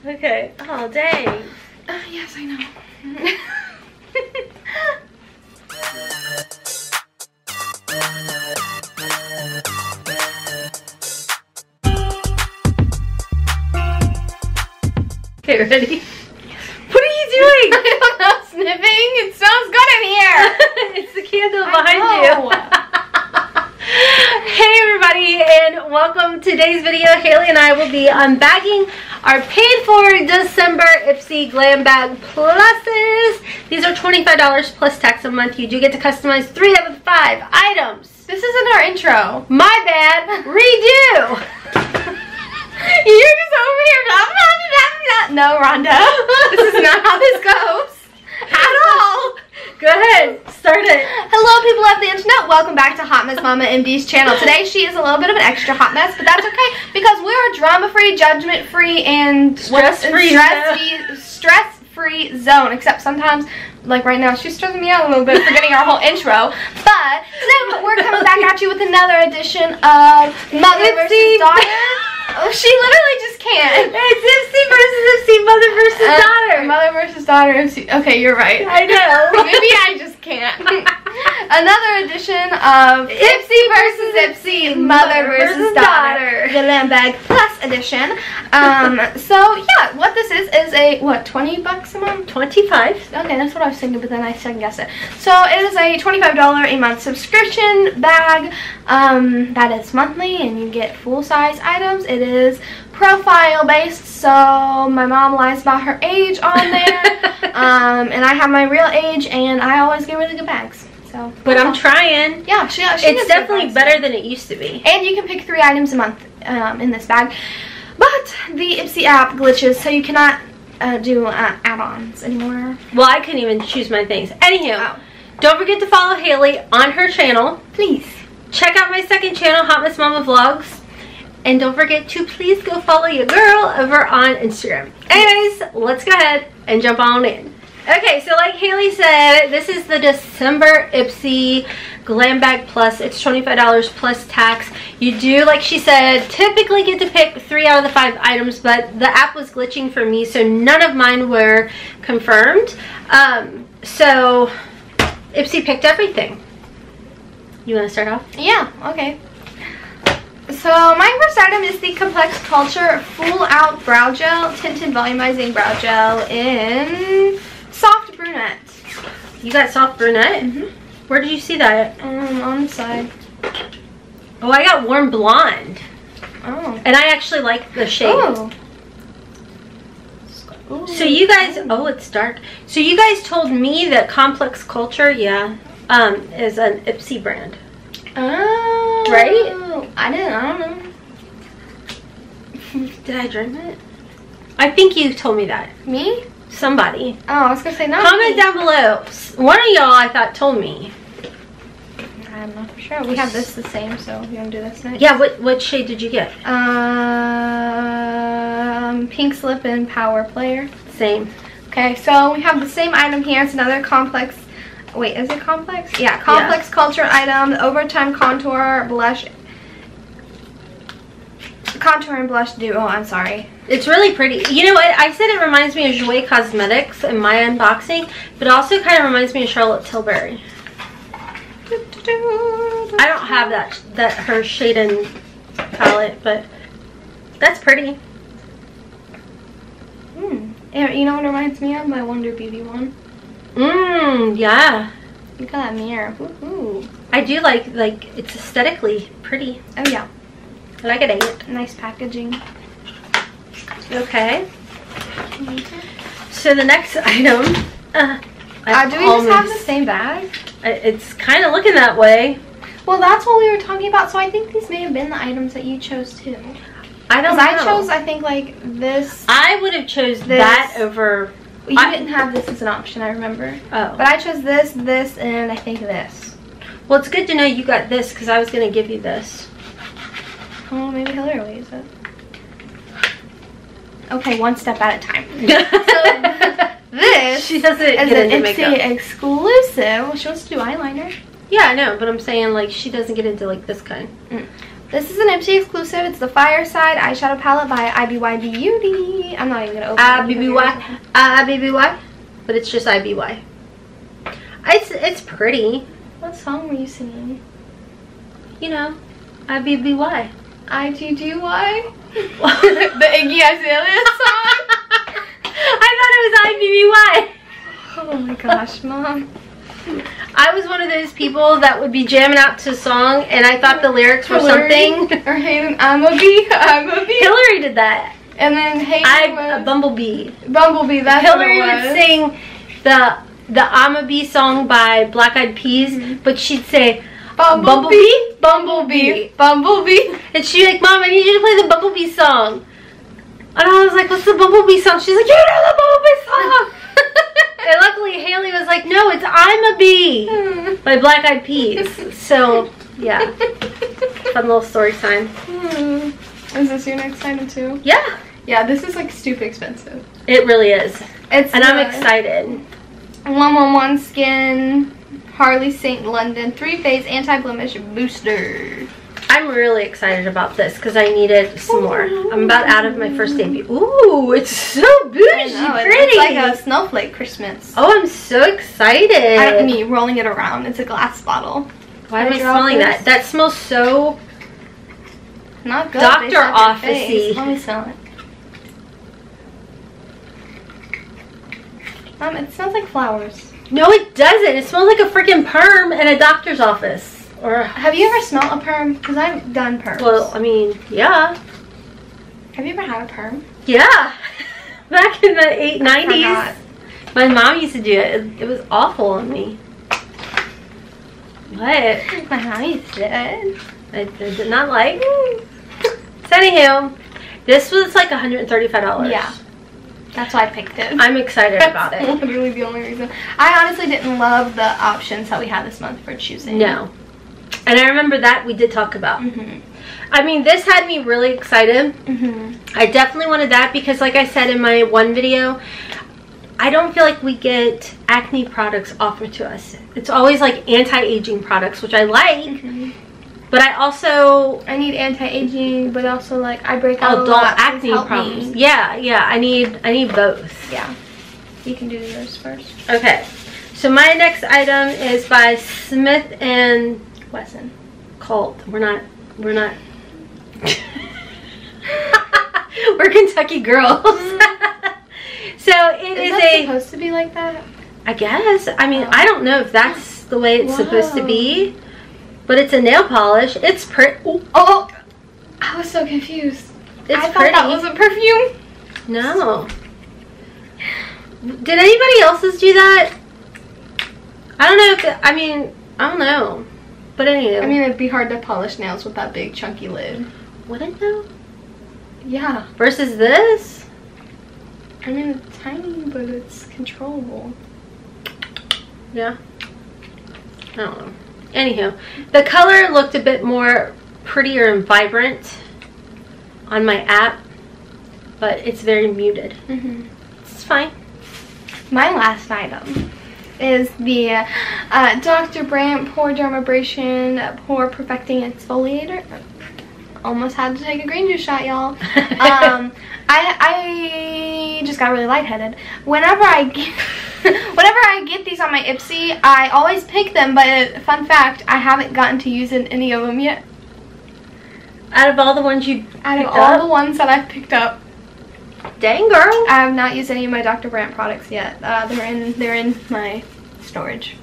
Okay. Oh, dang. Yes, I know. Okay, ready? What are you doing? I'm not sniffing. It smells good in here. It's the candle behind you. Hey everybody, and welcome to today's video. Haley and I will be unbagging our paid for December Ipsy Glam Bag Pluses. These are $25 plus tax a month. You do get to customize 3 out of 5 items. This isn't our intro. My bad. Redo. You're just over here. Blah, blah, blah, blah. No, Rhonda. This is not how this goes. At all. Go ahead. Start it. Hello, people of the internet. Welcome back to HOTMESSMOMMAMD's channel. Today, she is a little bit of an extra hot mess, but that's okay because we are drama-free, judgment-free, and stress-free zone. Except sometimes, like right now, she's stressing me out a little bit forgetting our whole intro. But today, we're coming back at you with another edition of Mother versus Daughter. Oh, she literally just can't. It's Ipsy versus Ipsy, mother versus daughter. Mother versus daughter. Ipsy. Okay, you're right. I know. Maybe I just can't. Another edition of Ipsy versus Ipsy, mother versus daughter. The Glam Bag Plus edition. So yeah, what this is a what, $20 a month? 25. Okay, that's what I was thinking, but then I second guessed it. So it is a $25 a month subscription bag that is monthly, and you get full-size items. It is profile based, so my mom lies about her age on there, and I have my real age, and I always get really good bags. So, but I'm trying. Yeah, she it's definitely better than it used to be. And you can pick 3 items a month in this bag, but the Ipsy app glitches, so you cannot do add-ons anymore. Well, I couldn't even choose my things. Anywho, don't forget to follow Haley on her channel. Please. Check out my second channel, Hotmess Momma Vlogs. And don't forget to please go follow your girl over on Instagram. Anyways, let's go ahead and jump on in. Okay, so like Haley said, this is the December Ipsy Glam Bag Plus. It's $25 plus tax. You do, like she said, typically get to pick 3 out of the 5 items, but the app was glitching for me, so none of mine were confirmed. So Ipsy picked everything. You want to start off? Yeah, okay. So my first item is the Complex Culture Full Out Brow Gel, Tinted Volumizing Brow Gel in Soft Brunette. You got Soft Brunette? Mm-hmm. Where did you see that? On the side. Oh, I got Warm Blonde. Oh. And I actually like the shade. Oh. So you guys, oh, it's dark. So you guys told me that Complex Culture, yeah, is an Ipsy brand. Oh. Right? I don't know. Did I drink it? I think you told me that. Me? Somebody. Oh, I was gonna say no. Comment down below. One of y'all I thought told me. I'm not for sure. We have this the same, so you want to do this next? Yeah, what shade did you get? Pink Slip and Power Player. Same. Okay, so we have the same item here. It's another complex. Wait, is it complex? Yeah, Complex Culture item. The Overtime Contour Blush. Contour and Blush Duo. Oh, I'm sorry. It's really pretty. You know what? I said it reminds me of Gerard Cosmetics in my unboxing, but it also kind of reminds me of Charlotte Tilbury. I don't have that her shade and palette, but that's pretty. You know what it reminds me of? My Wonder Beauty one. Yeah. Look at that mirror. Woohoo. I do like it's aesthetically pretty. Oh yeah. I like it. Nice packaging. Okay. So the next item. Do we just have the same bag? It's kind of looking that way. Well, that's what we were talking about. So I think these may have been the items that you chose too. I don't know. I chose, I think, like this. I would have chose that over. You didn't have this as an option, I remember. Oh. But I chose this, and I think this. Well, it's good to know you got this because I was going to give you this. Oh, maybe Hillary will use it. Okay, one step at a time. So this she doesn't is get an into Ipsy makeup exclusive. Well, she wants to do eyeliner. Yeah, I know, but I'm saying like she doesn't get into like this kind. This is an Ipsy exclusive. It's the Fireside eyeshadow palette by IBY Beauty. I'm not even gonna open it. IBY, but it's just IBY. It's pretty. What song were you singing? You know, IBBY. IGGY? The Iggy Azalea song? I thought it was IBBY. Oh my gosh, Mom. I was one of those people that would be jamming out to a song and I thought the lyrics were something. Or Hayden, I'm a bee. Hillary did that. And then Hayden was a Bumblebee. Bumblebee, that's Hillary what it was. would sing the I'm a Bee song by Black Eyed Peas, but she'd say Bumblebee, Bumblebee, Bumblebee. And she'd be like, Mom, I need you to play the Bumblebee song. And I was like, what's the Bumblebee song? She's like, you know the Bumblebee song. And luckily Haley was like, no, it's I'm a Bee by Black Eyed Peas. So, yeah. Fun little story time. Is this your next item too? Yeah. Yeah, this is like stupid expensive. It really is. And I'm excited. 111 Skin Harley St. London 3-phase anti-blemish booster. I'm really excited about this because I needed some more. I'm about out of my first debut. Ooh, it's so bougie, pretty. It's like a snowflake Christmas. Oh, I'm so excited. I don't need rolling it around. It's a glass bottle. Why am I smelling that? That smells so not good. Doctor office-y. Let me smell it. It smells like flowers. No, it doesn't. It smells like a freaking perm in a doctor's office. Or have you ever smelled a perm? Because I've done perms. Well, I mean, yeah. Have you ever had a perm? Yeah. Back in the 90s. My mom used to do it. It was awful on me. What? My mom used to do it. I did not like. So anywho, this was like $135. Yeah. That's why I picked it. I'm excited about it. That's literally the only reason. I honestly didn't love the options that we had this month for choosing. No. And I remember that we did talk about. I mean, this had me really excited. I definitely wanted that because like I said in my one video, I don't feel like we get acne products offered to us. It's always like anti-aging products, which I like. But I need anti-aging, but also like I break out adult acne problems. Yeah, I need both. Yeah. You can do yours first. Okay. So my next item is by Smith and Wesson. Cult. We're not we're Kentucky girls. So it is supposed to be like that? I guess. I mean, I don't know if that's the way it's supposed to be. But it's a nail polish. It's pretty. Oh, I was so confused. I thought that was a perfume. No. Did anybody else's do that? I don't know if I don't know. But anyway. I mean, it'd be hard to polish nails with that big chunky lid. Would it though? Yeah. Versus this? I mean, it's tiny, but it's controllable. Yeah. I don't know. Anywho, the color looked a bit more prettier and vibrant on my app, but it's very muted. It's fine. My last item is the Dr. Brandt Pore Dermabrasion Pore Perfecting Exfoliator. Almost had to take a green juice shot, y'all. I just got really lightheaded. Whenever I get these on my Ipsy, I always pick them, but fun fact, I haven't gotten to using any of them yet. Out of all the ones you the ones that I've picked up. Dang, girl. I have not used any of my Dr. Brandt products yet. They're in my storage.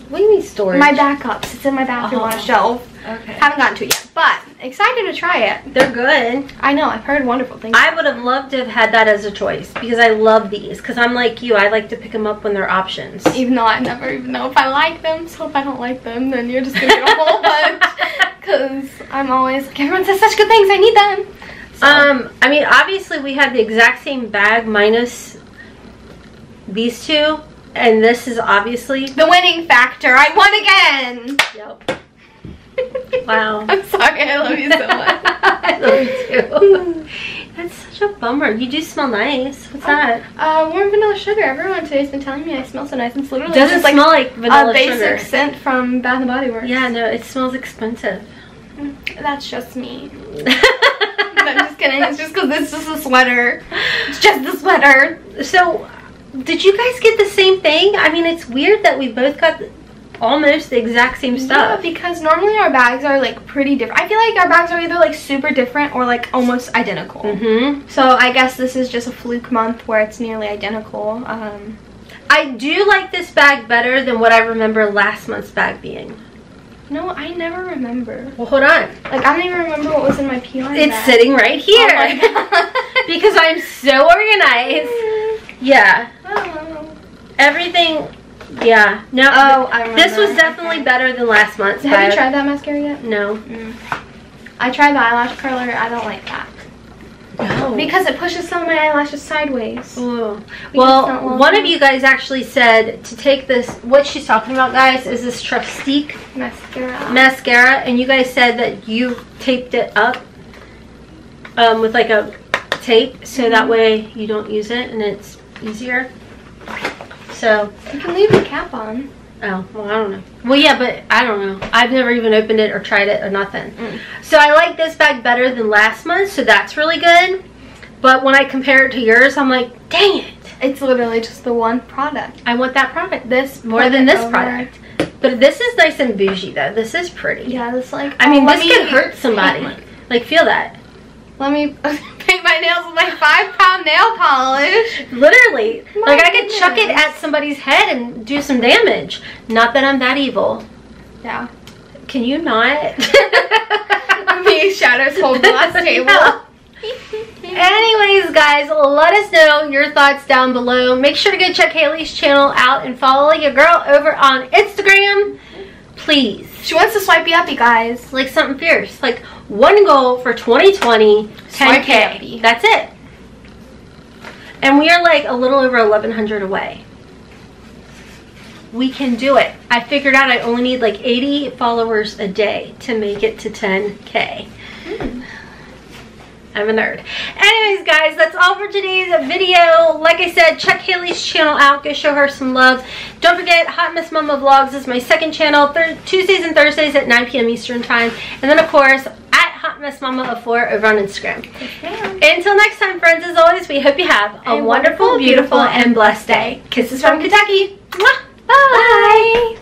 What do you mean storage? My backups. It's in my bathroom on a shelf. Okay. Haven't gotten to it yet, but excited to try it. They're good. I know. I've heard wonderful things. I would have loved to have had that as a choice because I love these. Because I'm like you. I like to pick them up when they're options. Even though I never even know if I like them. So if I don't like them, then you're just going to get a whole bunch. Because I'm always like, everyone says such good things. I need them. So. I mean, obviously we have the exact same bag minus these two. And this is obviously the winning factor. I won again. Yep. Wow. I'm sorry. I love you so much. I love you too. That's such a bummer. You do smell nice. What's that? Warm vanilla sugar. Everyone today's been telling me I smell so nice. It's literally doesn't smell like vanilla sugar. A basic scent from Bath and Body Works. Yeah, no, it smells expensive. That's just me. I'm just kidding. It's just because this is a sweater. It's just the sweater. So, did you guys get the same thing? I mean, it's weird that we both got almost the exact same stuff. Yeah, because normally our bags are like pretty different. I feel like our bags are either like super different or like almost identical. So I guess this is just a fluke month where it's nearly identical. I do like this bag better than what I remember last month's bag being. No, I never remember. Well, hold on. Like, I don't even remember what was in my PR bag. It's sitting right here. Oh my God. Because I'm so organized. Yeah. Oh. Everything, yeah. No, oh, I remember. This was definitely better than last month's. Have you tried that mascara yet? No. I tried the eyelash curler. I don't like that. No. Because it pushes some of my eyelashes sideways. Ooh. Well, one of you guys actually said to take this, what she's talking about, guys, is this Trustique mascara. And you guys said that you taped it up with like a tape, so that way you don't use it and it's easier. So you can leave the cap on. Oh, well, I don't know. Well, yeah, but I don't know. I've never even opened it or tried it or nothing. So I like this bag better than last month, so that's really good. But when I compare it to yours, I'm like, dang it. It's literally just the one product. I want that product. This more than this product. But this is nice and bougie, though. This is pretty. Yeah, this like... I mean, this could hurt somebody. Like, feel that. Let me paint my nails with my 5-pound nail polish. Literally. Like, I could chuck it at somebody's head and do some damage. Not that I'm that evil. Yeah. Can you not? Me, Shadow's whole glass table. Yeah. Anyways, guys, let us know your thoughts down below. Make sure to go check Hailey's channel out and follow your girl over on Instagram. Please. She wants to swipe you up, you guys. Like something fierce. Like, one goal for 2020, 10K. That's it. And we are like a little over 1,100 away. We can do it. I figured out I only need like 80 followers a day to make it to 10K. I'm a nerd. Anyways, guys, that's all for today's video. Like I said, check Hailey's channel out. Go show her some love. Don't forget, Hot Mess Mama Vlogs is my second channel. Tuesdays and Thursdays at 9 p.m. Eastern Time. And then, of course, at Hot Mess Mama 4 over on Instagram. Until next time, friends, as always, we hope you have a wonderful, beautiful, and blessed day. Kisses from Kentucky. Mwah! Bye!